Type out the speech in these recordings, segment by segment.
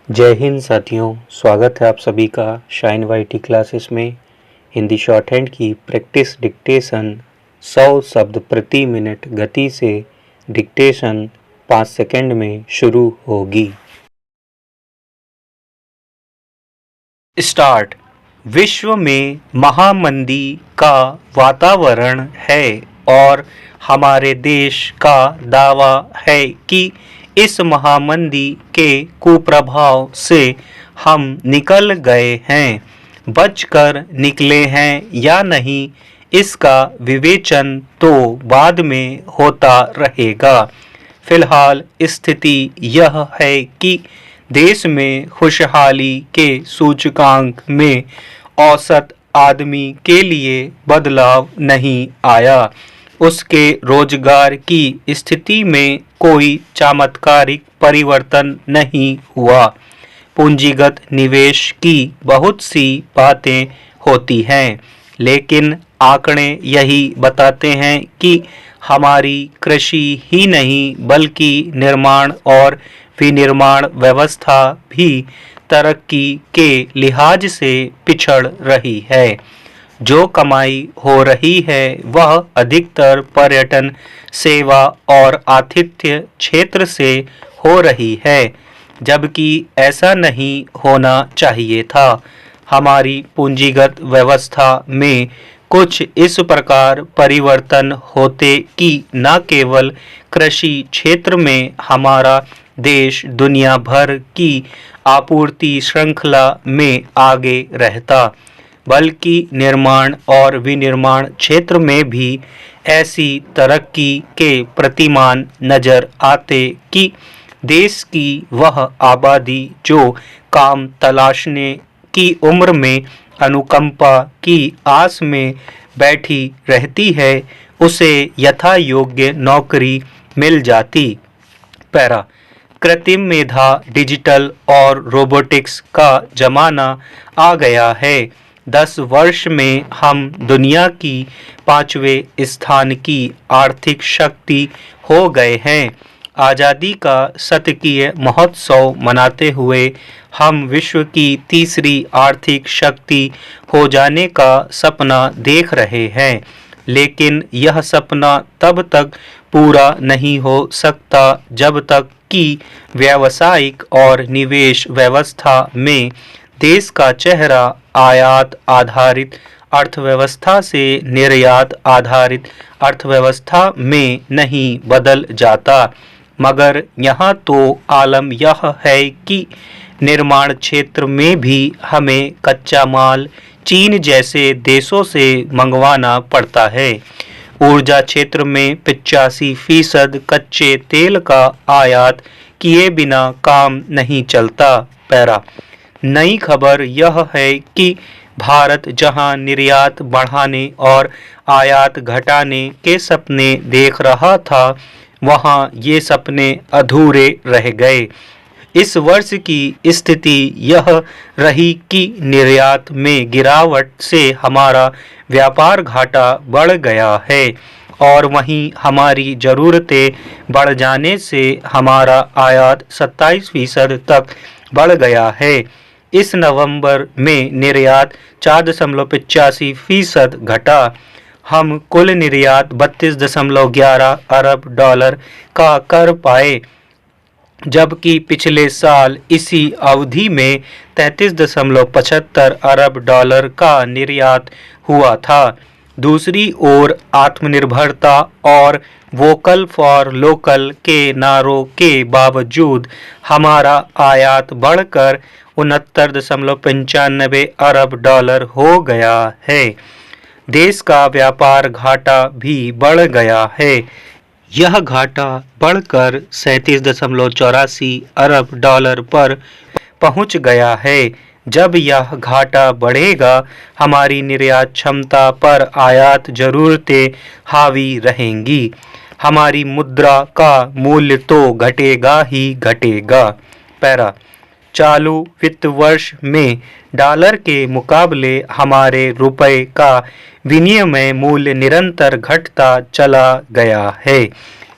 जय हिंद साथियों, स्वागत है आप सभी का शाइन वाईटी क्लासेस में। हिंदी शॉर्ट हैंड की प्रैक्टिस डिक्टेशन 100 शब्द प्रति मिनट गति से डिक्टेशन 5 सेकंड में शुरू होगी। स्टार्ट। विश्व में महामंदी का वातावरण है और हमारे देश का दावा है कि इस महामंदी के कुप्रभाव से हम निकल गए हैं। बचकर निकले हैं या नहीं, इसका विवेचन तो बाद में होता रहेगा। फिलहाल स्थिति यह है कि देश में खुशहाली के सूचकांक में औसत आदमी के लिए बदलाव नहीं आया। उसके रोजगार की स्थिति में कोई चमत्कारिक परिवर्तन नहीं हुआ। पूंजीगत निवेश की बहुत सी बातें होती हैं, लेकिन आंकड़े यही बताते हैं कि हमारी कृषि ही नहीं बल्कि निर्माण और विनिर्माण व्यवस्था भी तरक्की के लिहाज से पिछड़ रही है। जो कमाई हो रही है वह अधिकतर पर्यटन, सेवा और आतिथ्य क्षेत्र से हो रही है, जबकि ऐसा नहीं होना चाहिए था। हमारी पूंजीगत व्यवस्था में कुछ इस प्रकार परिवर्तन होते कि न केवल कृषि क्षेत्र में हमारा देश दुनिया भर की आपूर्ति श्रृंखला में आगे रहता, बल्कि निर्माण और विनिर्माण क्षेत्र में भी ऐसी तरक्की के प्रतिमान नजर आते कि देश की वह आबादी जो काम तलाशने की उम्र में अनुकंपा की आस में बैठी रहती है, उसे यथा योग्य नौकरी मिल जाती। पैरा। कृत्रिम मेधा, डिजिटल और रोबोटिक्स का जमाना आ गया है। 10 वर्ष में हम दुनिया की 5वें स्थान की आर्थिक शक्ति हो गए हैं। आज़ादी का शतकीय महोत्सव मनाते हुए हम विश्व की तीसरी आर्थिक शक्ति हो जाने का सपना देख रहे हैं, लेकिन यह सपना तब तक पूरा नहीं हो सकता जब तक कि व्यावसायिक और निवेश व्यवस्था में देश का चेहरा आयात आधारित अर्थव्यवस्था से निर्यात आधारित अर्थव्यवस्था में नहीं बदल जाता। मगर यहाँ तो आलम यह है कि निर्माण क्षेत्र में भी हमें कच्चा माल चीन जैसे देशों से मंगवाना पड़ता है। ऊर्जा क्षेत्र में 85% कच्चे तेल का आयात किए बिना काम नहीं चलता। पैरा। नई खबर यह है कि भारत जहां निर्यात बढ़ाने और आयात घटाने के सपने देख रहा था, वहां ये सपने अधूरे रह गए। इस वर्ष की स्थिति यह रही कि निर्यात में गिरावट से हमारा व्यापार घाटा बढ़ गया है और वहीं हमारी ज़रूरतें बढ़ जाने से हमारा आयात 27% तक बढ़ गया है। इस नवंबर में निर्यात 4.85% घटा। हम कुल निर्यात 32.11 अरब डॉलर का कर पाए, जबकि पिछले साल इसी अवधि में 33.75 अरब डॉलर का निर्यात हुआ था। दूसरी ओर आत्मनिर्भरता और वोकल फॉर लोकल के नारों के बावजूद हमारा आयात बढ़कर 69.95 अरब डॉलर हो गया है। देश का व्यापार घाटा भी बढ़ गया है। यह घाटा बढ़कर 37.84 अरब डॉलर पर पहुंच गया है। जब यह घाटा बढ़ेगा, हमारी निर्यात क्षमता पर आयात ज़रूरतें हावी रहेंगी। हमारी मुद्रा का मूल्य तो घटेगा ही घटेगा। पैरा। चालू वित्त वर्ष में डॉलर के मुकाबले हमारे रुपए का विनिमय मूल्य निरंतर घटता चला गया है।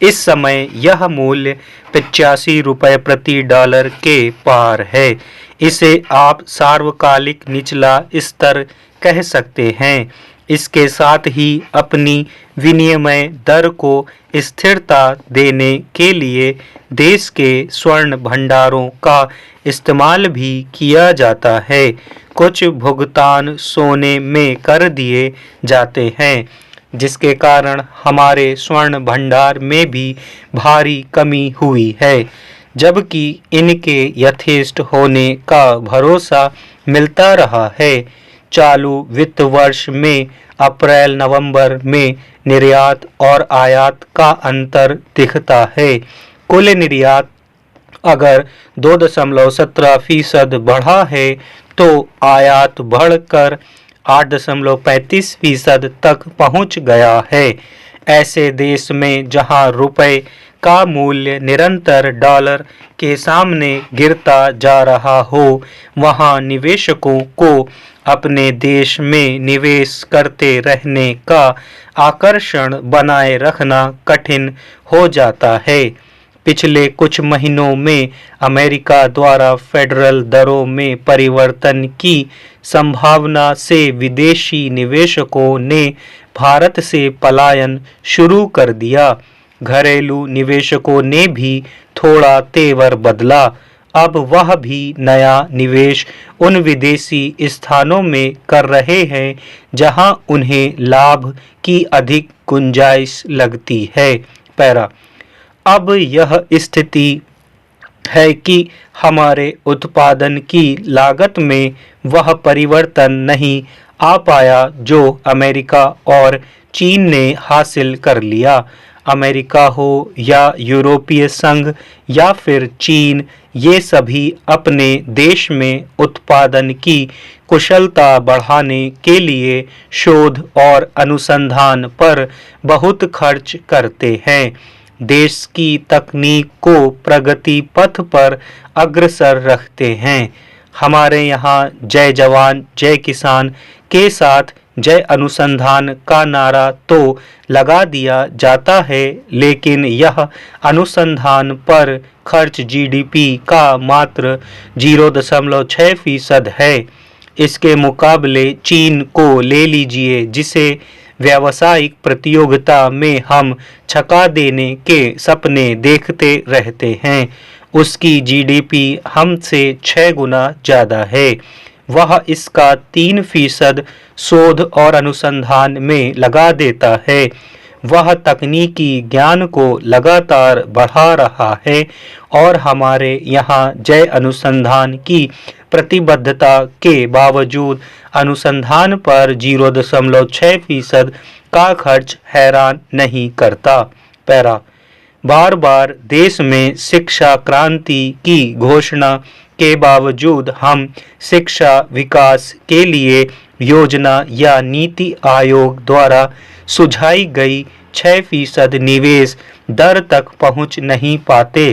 इस समय यह मूल्य 85 रुपये प्रति डॉलर के पार है। इसे आप सार्वकालिक निचला स्तर कह सकते हैं। इसके साथ ही अपनी विनिमय दर को स्थिरता देने के लिए देश के स्वर्ण भंडारों का इस्तेमाल भी किया जाता है। कुछ भुगतान सोने में कर दिए जाते हैं, जिसके कारण हमारे स्वर्ण भंडार में भी भारी कमी हुई है, जबकि इनके यथेष्ट होने का भरोसा मिलता रहा है। चालू वित्त वर्ष में अप्रैल नवंबर में निर्यात और आयात का अंतर दिखता है। कुल निर्यात अगर 2.17% बढ़ा है तो आयात बढ़कर 8.35% तक पहुंच गया है। ऐसे देश में जहां रुपए का मूल्य निरंतर डॉलर के सामने गिरता जा रहा हो, वहां निवेशकों को अपने देश में निवेश करते रहने का आकर्षण बनाए रखना कठिन हो जाता है। पिछले कुछ महीनों में अमेरिका द्वारा फेडरल दरों में परिवर्तन की संभावना से विदेशी निवेशकों ने भारत से पलायन शुरू कर दिया। घरेलू निवेशकों ने भी थोड़ा तेवर बदला। अब वह भी नया निवेश उन विदेशी स्थानों में कर रहे हैं जहां उन्हें लाभ की अधिक गुंजाइश लगती है। पैरा अब यह स्थिति है कि हमारे उत्पादन की लागत में वह परिवर्तन नहीं आ पाया जो अमेरिका और चीन ने हासिल कर लिया। अमेरिका हो या यूरोपीय संघ या फिर चीन, ये सभी अपने देश में उत्पादन की कुशलता बढ़ाने के लिए शोध और अनुसंधान पर बहुत खर्च करते हैं। देश की तकनीक को प्रगति पथ पर अग्रसर रखते हैं। हमारे यहाँ जय जवान जय किसान के साथ जय अनुसंधान का नारा तो लगा दिया जाता है, लेकिन यह अनुसंधान पर खर्च जीडीपी का मात्र 0.6% है। इसके मुकाबले चीन को ले लीजिए, जिसे व्यावसायिक प्रतियोगिता में हम छका देने के सपने देखते रहते हैं। उसकी जीडीपी हमसे 6 गुना ज़्यादा है। वह इसका 3% शोध और अनुसंधान में लगा देता है। वह तकनीकी ज्ञान को लगातार बढ़ा रहा है और हमारे यहाँ जय अनुसंधान की प्रतिबद्धता के बावजूद अनुसंधान पर 0.6% का खर्च हैरान नहीं करता। पैरा बार बार देश में शिक्षा क्रांति की घोषणा के बावजूद हम शिक्षा विकास के लिए योजना या नीति आयोग द्वारा सुझाई गई 6% निवेश दर तक पहुंच नहीं पाते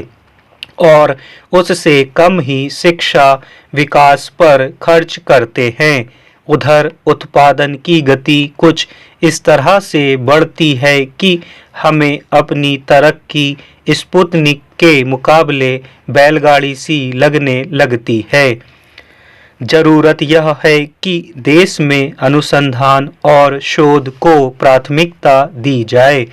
और उससे कम ही शिक्षा विकास पर खर्च करते हैं। उधर उत्पादन की गति कुछ इस तरह से बढ़ती है कि हमें अपनी तरक्की स्पुतनिक के मुकाबले बैलगाड़ी सी लगने लगती है। जरूरत यह है कि देश में अनुसंधान और शोध को प्राथमिकता दी जाए।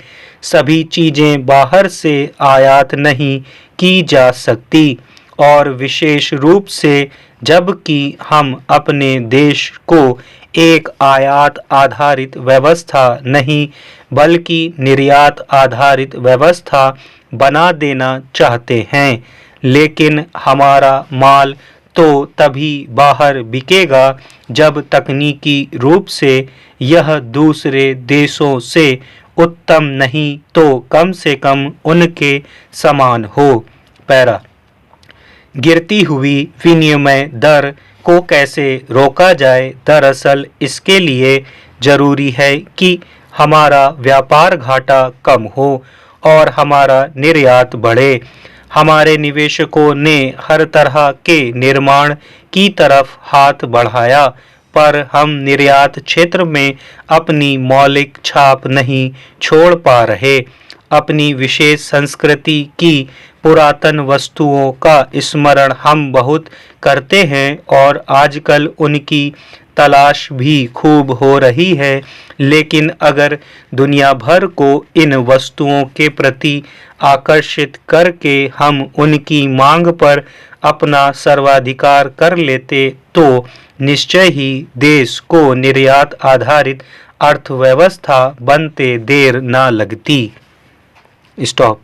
सभी चीजें बाहर से आयात नहीं की जा सकती और विशेष रूप से जबकि हम अपने देश को एक आयात आधारित व्यवस्था नहीं बल्कि निर्यात आधारित व्यवस्था बना देना चाहते हैं। लेकिन हमारा माल तो तभी बाहर बिकेगा जब तकनीकी रूप से यह दूसरे देशों से उत्तम नहीं तो कम से कम उनके समान हो। पैरा गिरती हुई विनिमय दर को कैसे रोका जाए? दरअसल इसके लिए जरूरी है कि हमारा व्यापार घाटा कम हो और हमारा निर्यात बढ़े। हमारे निवेशकों ने हर तरह के निर्माण की तरफ हाथ बढ़ाया, पर हम निर्यात क्षेत्र में अपनी मौलिक छाप नहीं छोड़ पा रहे। अपनी विशेष संस्कृति की पुरातन वस्तुओं का स्मरण हम बहुत करते हैं और आजकल उनकी तलाश भी खूब हो रही है। लेकिन अगर दुनिया भर को इन वस्तुओं के प्रति आकर्षित करके हम उनकी मांग पर अपना सर्वाधिकार कर लेते तो निश्चय ही देश को निर्यात आधारित अर्थव्यवस्था बनते देर ना लगती। स्टॉप।